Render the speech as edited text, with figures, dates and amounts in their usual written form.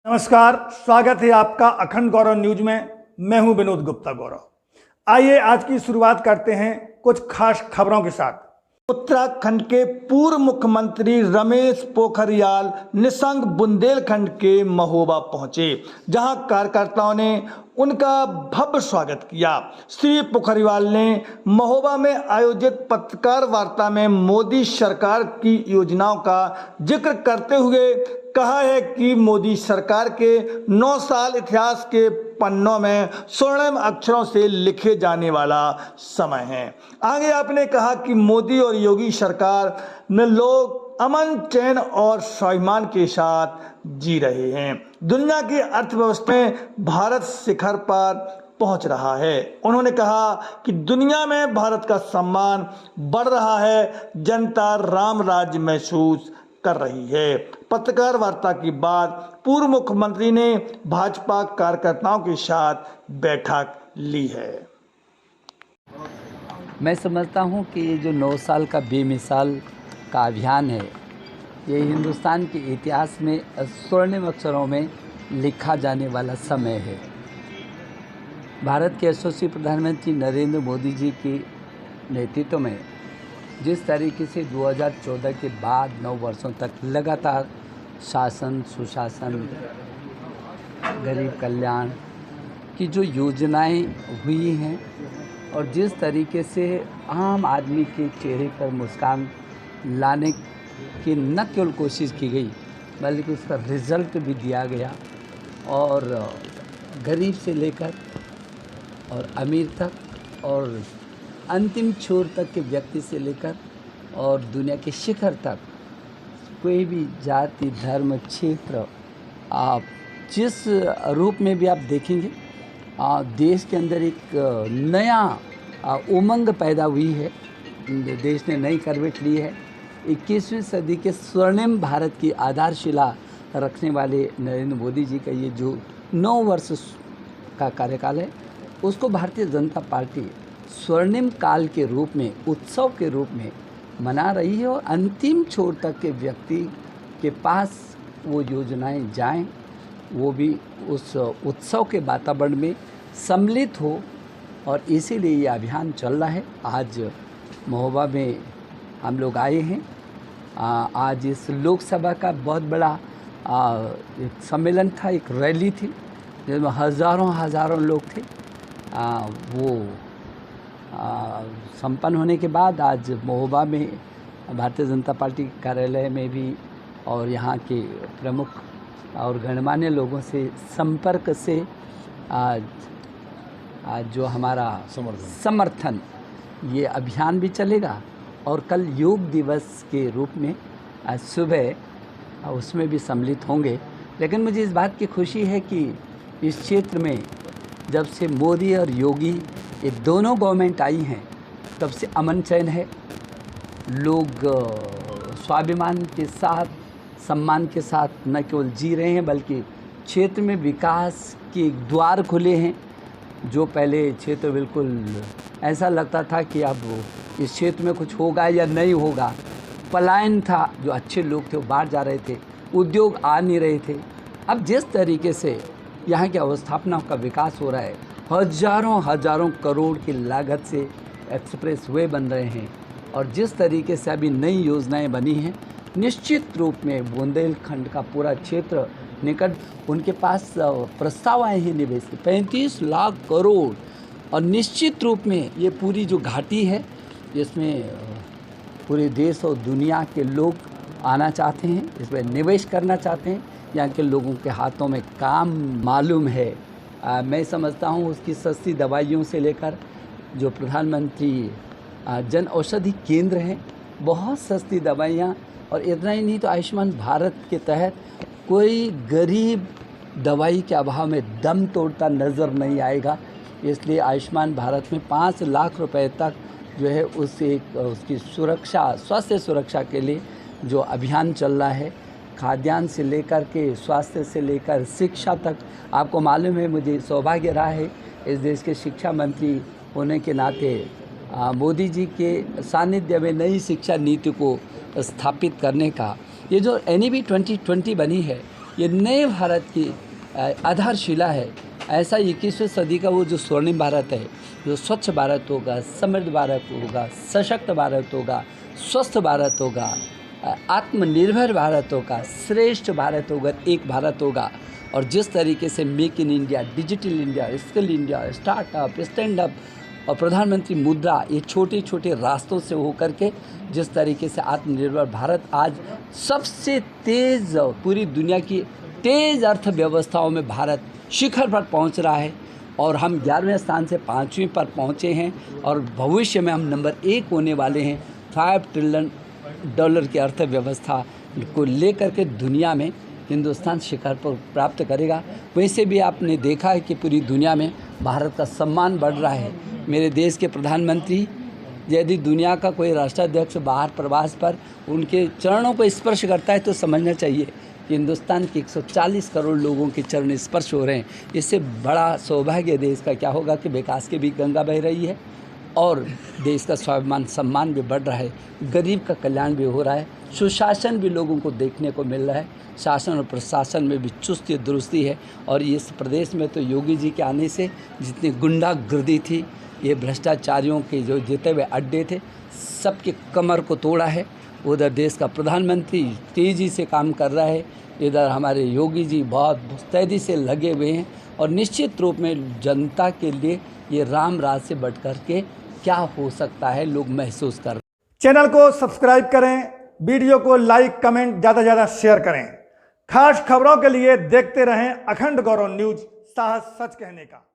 नमस्कार, स्वागत है आपका अखंड गौरव न्यूज में। मैं हूं विनोद गुप्ता गौरव। आइए आज की शुरुआत करते हैं कुछ खास खबरों के साथ। उत्तराखंड के पूर्व मुख्यमंत्री रमेश पोखरियाल निशंक बुंदेलखंड के महोबा पहुंचे, जहां कार्यकर्ताओं ने उनका भव्य स्वागत किया। श्री पोखरियाल ने महोबा में आयोजित पत्रकार वार्ता में मोदी सरकार की योजनाओं का जिक्र करते हुए कहा है कि मोदी सरकार के 9 साल इतिहास के पन्नों में स्वर्णिम अक्षरों से लिखे जाने वाला समय है। आगे आपने कहा कि मोदी और योगी सरकार में लोग अमन, चैन और स्वाभिमान के साथ जी रहे हैं। दुनिया की अर्थव्यवस्था में भारत शिखर पर पहुंच रहा है। उन्होंने कहा कि दुनिया में भारत का सम्मान बढ़ रहा है, जनता राम राज्य महसूस कर रही है। पत्रकार वार्ता के बाद पूर्व मुख्यमंत्री ने भाजपा कार्यकर्ताओं के साथ बैठक ली है। मैं समझता हूं कि ये जो 9 साल का बेमिसाल का अभियान है, ये हिंदुस्तान के इतिहास में स्वर्णिम अक्षरों में लिखा जाने वाला समय है। भारत के यशस्वी प्रधानमंत्री नरेंद्र मोदी जी के नेतृत्व में जिस तरीके से 2014 के बाद 9 वर्षों तक लगातार शासन, सुशासन, गरीब कल्याण की जो योजनाएं हुई हैं और जिस तरीके से आम आदमी के चेहरे पर मुस्कान लाने की न केवल कोशिश की गई बल्कि उसका रिज़ल्ट भी दिया गया, और गरीब से लेकर और अमीर तक और अंतिम छोर तक के व्यक्ति से लेकर और दुनिया के शिखर तक कोई भी जाति, धर्म, क्षेत्र, आप जिस रूप में भी आप देखेंगे, देश के अंदर एक नया उमंग पैदा हुई है। देश ने नई करवट ली है। 21वीं सदी के स्वर्णिम भारत की आधारशिला रखने वाले नरेंद्र मोदी जी का ये जो 9 वर्ष का कार्यकाल है, उसको भारतीय जनता पार्टी स्वर्णिम काल के रूप में, उत्सव के रूप में मना रही है, और अंतिम छोर तक के व्यक्ति के पास वो योजनाएं जाएं, वो भी उस उत्सव के वातावरण में सम्मिलित हो, और इसीलिए ये अभियान चल रहा है। आज महोबा में हम लोग आए हैं। आज इस लोकसभा का बहुत बड़ा एक सम्मेलन था, एक रैली थी जिसमें हज़ारों लोग थे। वो संपन्न होने के बाद आज महोबा में भारतीय जनता पार्टी कार्यालय में भी और यहाँ के प्रमुख और गणमान्य लोगों से संपर्क से आज जो हमारा समर्थन ये अभियान भी चलेगा, और कल योग दिवस के रूप में आज सुबह उसमें भी सम्मिलित होंगे। लेकिन मुझे इस बात की खुशी है कि इस क्षेत्र में जब से मोदी और योगी ये दोनों गवर्नमेंट आई हैं, तब से अमन चैन है। लोग स्वाभिमान के साथ, सम्मान के साथ न केवल जी रहे हैं बल्कि क्षेत्र में विकास के द्वार खुले हैं। जो पहले क्षेत्र बिल्कुल ऐसा लगता था कि अब इस क्षेत्र में कुछ होगा या नहीं होगा, पलायन था, जो अच्छे लोग थे वो बाहर जा रहे थे, उद्योग आ नहीं रहे थे। अब जिस तरीके से यहाँ की अवस्थापना का विकास हो रहा है, हजारों करोड़ की लागत से एक्सप्रेस वे बन रहे हैं, और जिस तरीके से अभी नई योजनाएं बनी हैं, निश्चित रूप में बुंदेलखंड का पूरा क्षेत्र निकट उनके पास प्रस्ताव आए हैं निवेश के 35 लाख करोड़, और निश्चित रूप में ये पूरी जो घाटी है जिसमें पूरे देश और दुनिया के लोग आना चाहते हैं, इसमें निवेश करना चाहते हैं। यहाँ के लोगों के हाथों में काम मालूम है। मैं समझता हूँ उसकी सस्ती दवाइयों से लेकर जो प्रधानमंत्री जन औषधि केंद्र हैं, बहुत सस्ती दवाइयाँ, और इतना ही नहीं तो आयुष्मान भारत के तहत कोई गरीब दवाई के अभाव में दम तोड़ता नज़र नहीं आएगा। इसलिए आयुष्मान भारत में 5 लाख रुपए तक जो है उसकी सुरक्षा, स्वास्थ्य सुरक्षा के लिए जो अभियान चल रहा है, खाद्यान्न से लेकर के स्वास्थ्य से लेकर शिक्षा तक। आपको मालूम है, मुझे सौभाग्य रहा है इस देश के शिक्षा मंत्री होने के नाते मोदी जी के सानिध्य में नई शिक्षा नीति को स्थापित करने का। ये जो NEP 2020 बनी है, ये नए भारत की आधारशिला है। ऐसा 21वीं सदी का वो जो स्वर्णिम भारत है, जो स्वच्छ भारत होगा, समृद्ध भारत होगा, सशक्त भारत होगा, स्वस्थ भारत होगा, आत्मनिर्भर भारत होगा, श्रेष्ठ भारत होगा, एक भारत होगा। और जिस तरीके से make in India, digital India, skill India, startup, stand up और प्रधानमंत्री मुद्रा, ये छोटे छोटे रास्तों से होकर के जिस तरीके से आत्मनिर्भर भारत आज सबसे तेज़, पूरी दुनिया की तेज़ अर्थव्यवस्थाओं में भारत शिखर पर पहुंच रहा है और हम 11वें स्थान से 5वें पर पहुंचे हैं और भविष्य में हम नंबर 1 होने वाले हैं। $5 ट्रिलियन की अर्थव्यवस्था को लेकर के दुनिया में हिंदुस्तान शिखर पर प्राप्त करेगा। वैसे भी आपने देखा है कि पूरी दुनिया में भारत का सम्मान बढ़ रहा है। मेरे देश के प्रधानमंत्री, यदि दुनिया का कोई राष्ट्राध्यक्ष बाहर प्रवास पर उनके चरणों को स्पर्श करता है तो समझना चाहिए कि हिंदुस्तान के 140 करोड़ लोगों के चरण स्पर्श हो रहे हैं। इससे बड़ा सौभाग्य देश का क्या होगा कि विकास की भी गंगा बह रही है और देश का स्वाभिमान सम्मान भी बढ़ रहा है, गरीब का कल्याण भी हो रहा है, सुशासन भी लोगों को देखने को मिल रहा है, शासन और प्रशासन में भी चुस्ती दुरुस्ती है। और इस प्रदेश में तो योगी जी के आने से जितनी गुंडागर्दी थी, ये भ्रष्टाचारियों के जो जीते हुए अड्डे थे, सबके कमर को तोड़ा है। उधर देश का प्रधानमंत्री तेज़ी से काम कर रहा है, इधर हमारे योगी जी बहुत मुस्तैदी से लगे हुए हैं और निश्चित रूप में जनता के लिए ये राम राज से बढ़ कर के क्या हो सकता है लोग महसूस कर रहे हैं। चैनल को सब्सक्राइब करें, वीडियो को लाइक कमेंट ज़्यादा से ज़्यादा शेयर करें। खास खबरों के लिए देखते रहें अखंड गौरव न्यूज, साहस सच कहने का।